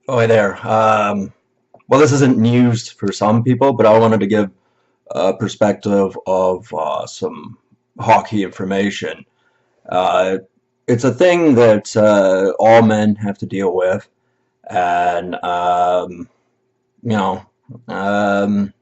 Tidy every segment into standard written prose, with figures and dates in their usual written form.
Oh, hey there. Well, this isn't news for some people, but I wanted to give a perspective of some hockey information. Uh, it's a thing that all men have to deal with, and you know, um,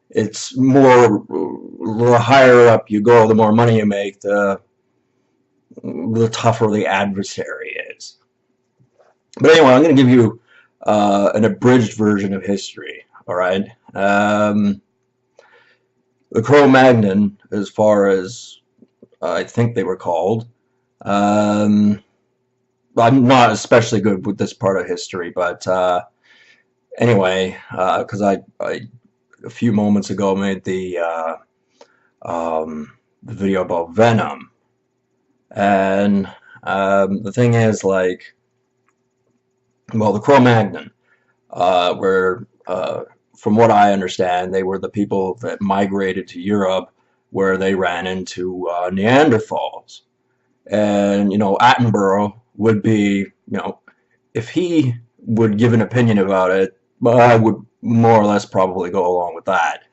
it's more the higher up you go, the more money you make, the tougher the adversary is. But anyway, I'm going to give you an abridged version of history. All right. The Cro-Magnon, as far as I think they were called. Um, I'm not especially good with this part of history, but anyway, because I a few moments ago made the video about Venom, and the thing is, like, well, the Cro-Magnon were, from what I understand, they were the people that migrated to Europe where they ran into Neanderthals. And, Attenborough would be, if he would give an opinion about it, well, I would more or less probably go along with that.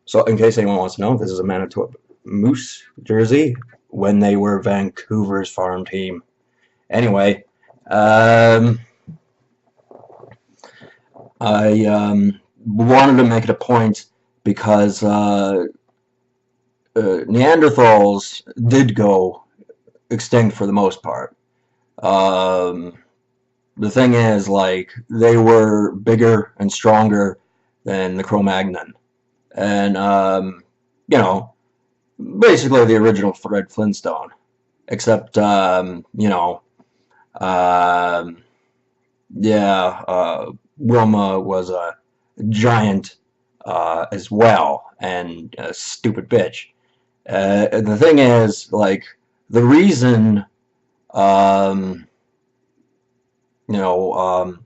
So, in case anyone wants to know, this is a Manitoba Moose jersey when they were Vancouver's farm team. Anyway, um, I wanted to make it a point because Neanderthals did go extinct for the most part. Um, the thing is, like, they were bigger and stronger than the Cro-Magnon, and you know, basically the original Fred Flintstone, except um, yeah, Wilma was a giant as well, and a stupid bitch. And the thing is, like, the reason, um, you know,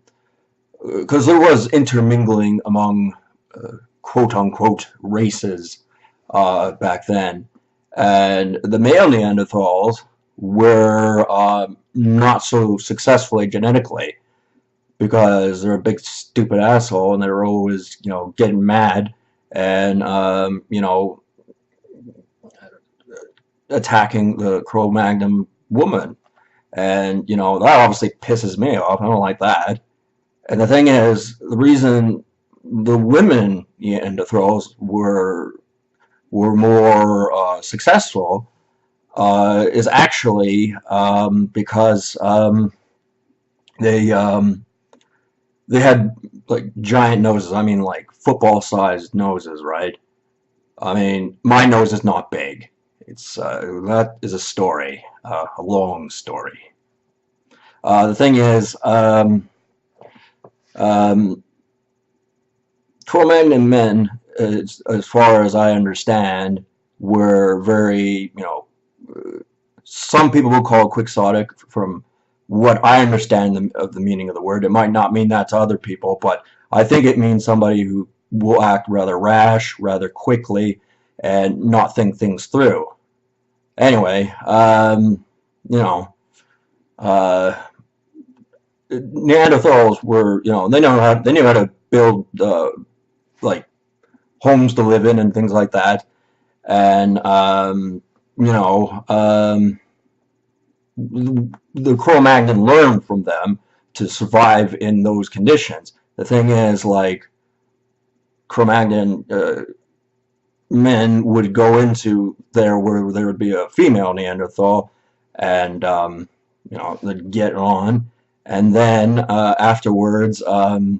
because there was intermingling among quote unquote races back then, and the male Neanderthals were not so successfully genetically because they're a big stupid asshole and they're always getting mad and attacking the Cro-Magnon woman. And, that obviously pisses me off. I don't like that. And the thing is, the reason the women Neanderthals were more successful is actually because they they had like giant noses. I mean, like football-sized noses, right? I mean, my nose is not big. It's that is a story, a long story. The thing is, um, Cro-Magnon men, as far as I understand, were very, some people will call it quixotic. From what I understand of the meaning of the word, it might not mean that to other people, but I think it means somebody who will act rather rash, rather quickly, and not think things through. Anyway, you know, uh, Neanderthals were, they knew how to build like homes to live in and things like that, and you know, the Cro-Magnon learned from them to survive in those conditions. The thing is, like, Cro-Magnon men would go into there where there would be a female Neanderthal, and they'd get on, and then afterwards, the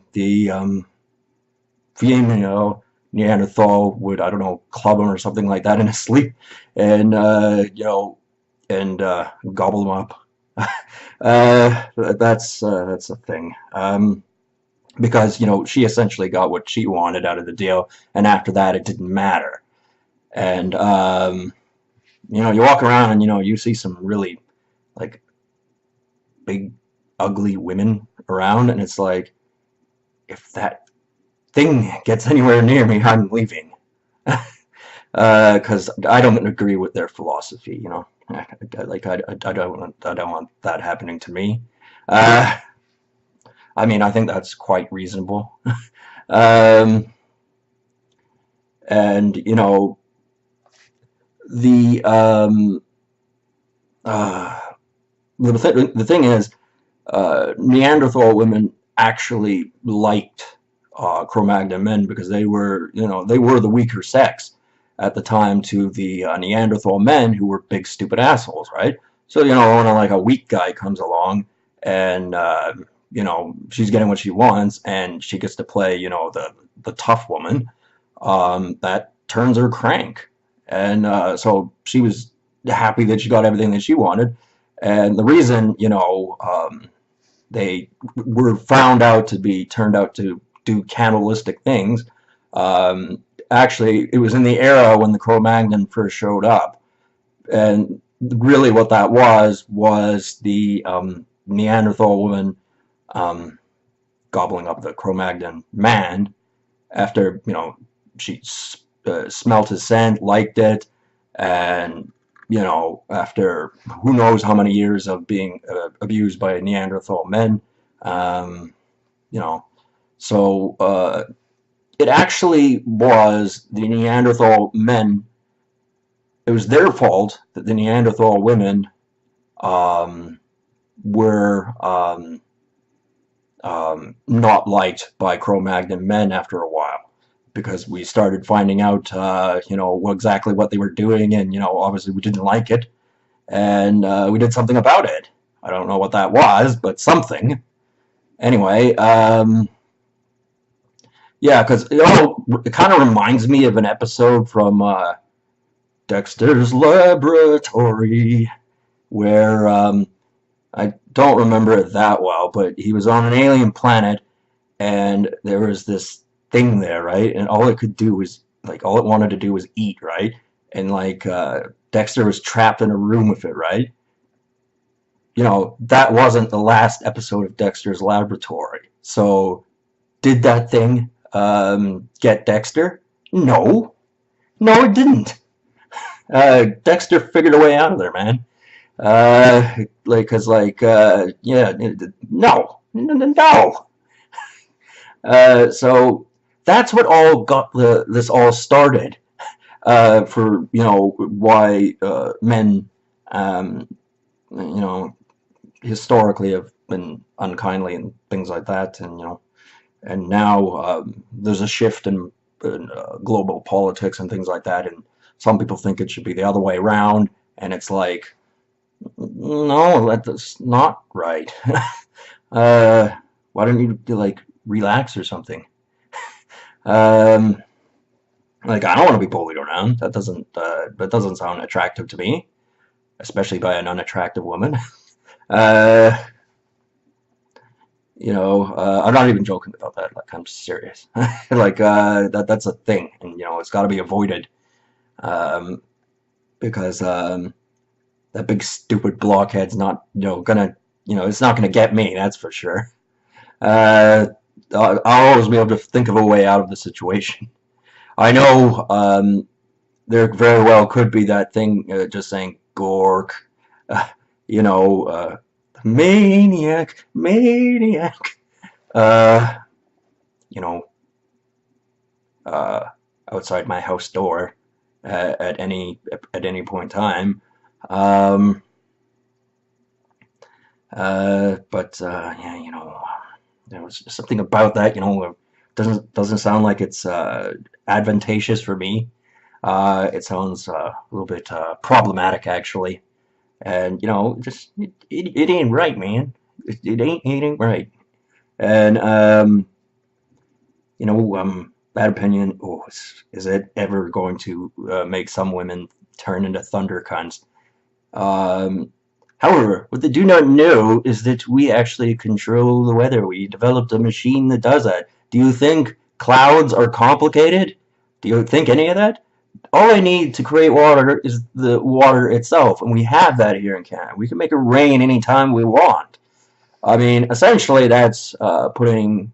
female Neanderthal would, I don't know, club him or something like that in his sleep, and gobble them up. That's a thing. Because she essentially got what she wanted out of the deal, and after that, it didn't matter. And you walk around and you see some really like big, ugly women around, and it's like, if that thing gets anywhere near me, I'm leaving. Because I don't agree with their philosophy. Like I don't want that happening to me. I mean, I think that's quite reasonable. um, and you know, the uh, the thing is, Neanderthal women actually liked Cro-Magnon men because they were, they were the weaker sex at the time to the Neanderthal men who were big stupid assholes, right? So when like a weak guy comes along and she's getting what she wants and she gets to play the tough woman, that turns her crank, and so she was happy that she got everything that she wanted, and the reason they were found out to be turned out to do cannibalistic things. Actually, it was in the era when the Cro-Magnon first showed up, and really what that was the Neanderthal woman um, gobbling up the Cro-Magnon man after she smelt his scent, liked it, and after who knows how many years of being abused by Neanderthal men, um, you know, so it actually was the Neanderthal men. It was their fault that the Neanderthal women um, were not liked by Cro-Magnon men after a while, because we started finding out, exactly what they were doing, and obviously we didn't like it, and we did something about it. I don't know what that was, but something. Anyway, yeah, because it kind of reminds me of an episode from Dexter's Laboratory, where I don't remember it that well, but he was on an alien planet, and there was this thing there, right? And all it could do was, like, all it wanted to do was eat, right? And like Dexter was trapped in a room with it, right? That wasn't the last episode of Dexter's Laboratory. So did that thing get Dexter? No. No, it didn't. Dexter figured a way out of there, man. Yeah, no. No. So that's what all got this all started, for why men you know historically have been unkindly and things like that, and now there's a shift in global politics and things like that, and some people think it should be the other way around, and it's like, no, that's not right. Why don't you like relax or something? Um, like, I don't want to be bullied around. That doesn't sound attractive to me, especially by an unattractive woman. Uh, I'm not even joking about that. Like, I'm serious. Like, that's a thing, and it's got to be avoided. Um, because that big stupid blockhead's not, gonna, it's not gonna get me. That's for sure. Uh, I'll always be able to think of a way out of the situation. I know there very well could be that thing just saying Gork, uh, you know, uh, maniac, maniac, uh, you know, uh, outside my house door at any point in time. Um, but yeah, there was something about that, doesn't sound like it's advantageous for me. It sounds a little bit problematic, actually, and just it ain't right, man. It ain't right. And bad opinion. Oh, is it ever going to make some women turn into thunder cunts? Um, However, what they do not know is that we actually control the weather. We developed a machine that does that. Do you think clouds are complicated? Do you think any of that? All I need to create water is the water itself, and we have that here in Canada. We can make it rain anytime we want. I mean, essentially, that's putting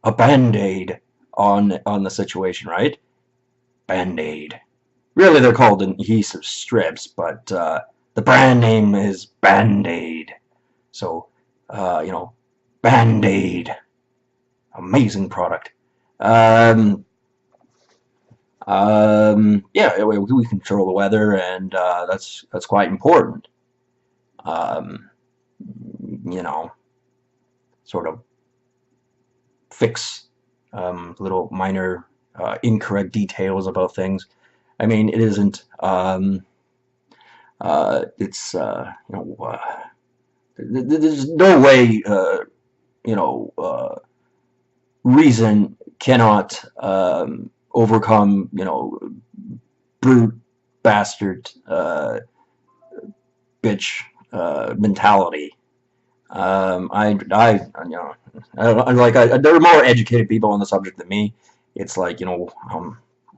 a band-aid on the situation, right? Band-aid. Really, they're called adhesive strips, but the brand name is Band-Aid. So, Band-Aid. amazing product. Yeah, we control the weather, and that's quite important. Um, you know, sort of fix little minor incorrect details about things. I mean, it isn't. It's there's no way reason cannot overcome brute bastard bitch mentality. There are more educated people on the subject than me. It's like,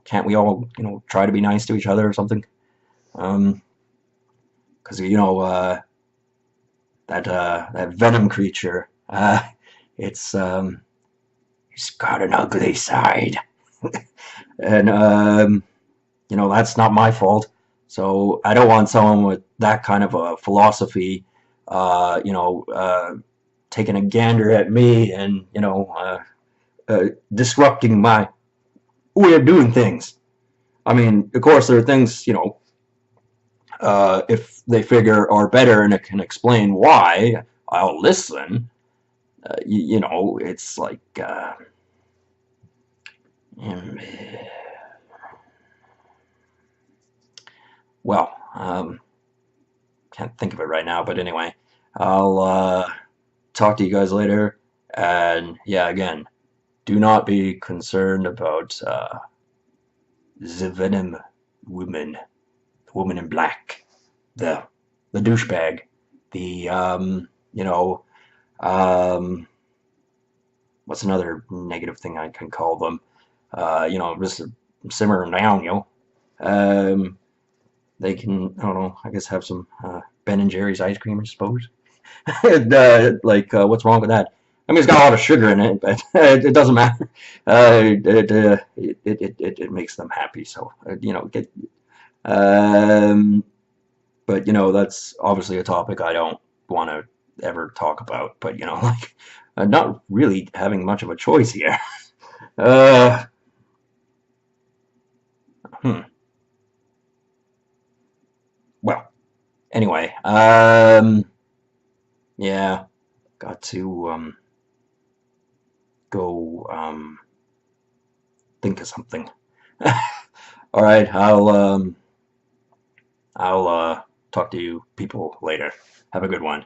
can't we all, try to be nice to each other or something? Because that Venom creature, it's he's got an ugly side, and that's not my fault. So I don't want someone with that kind of a philosophy, taking a gander at me and disrupting my way of doing things. I mean, of course, there are things if they figure are better and it can explain why, I'll listen. It's like well, can't think of it right now, but anyway, I'll talk to you guys later. And yeah, again, do not be concerned about the Venom woman, the woman in black, the douchebag, the what's another negative thing I can call them? Just simmer down, they can, I don't know, I guess have some Ben and Jerry's ice cream, I suppose. What's wrong with that? I mean, it's got a lot of sugar in it, but it doesn't matter. It makes them happy. So, but that's obviously a topic I don't want to ever talk about. But not really having much of a choice here. Uh, hmm. Well, anyway, yeah, got to go think of something. All right, I'll talk to you people later. Have a good one.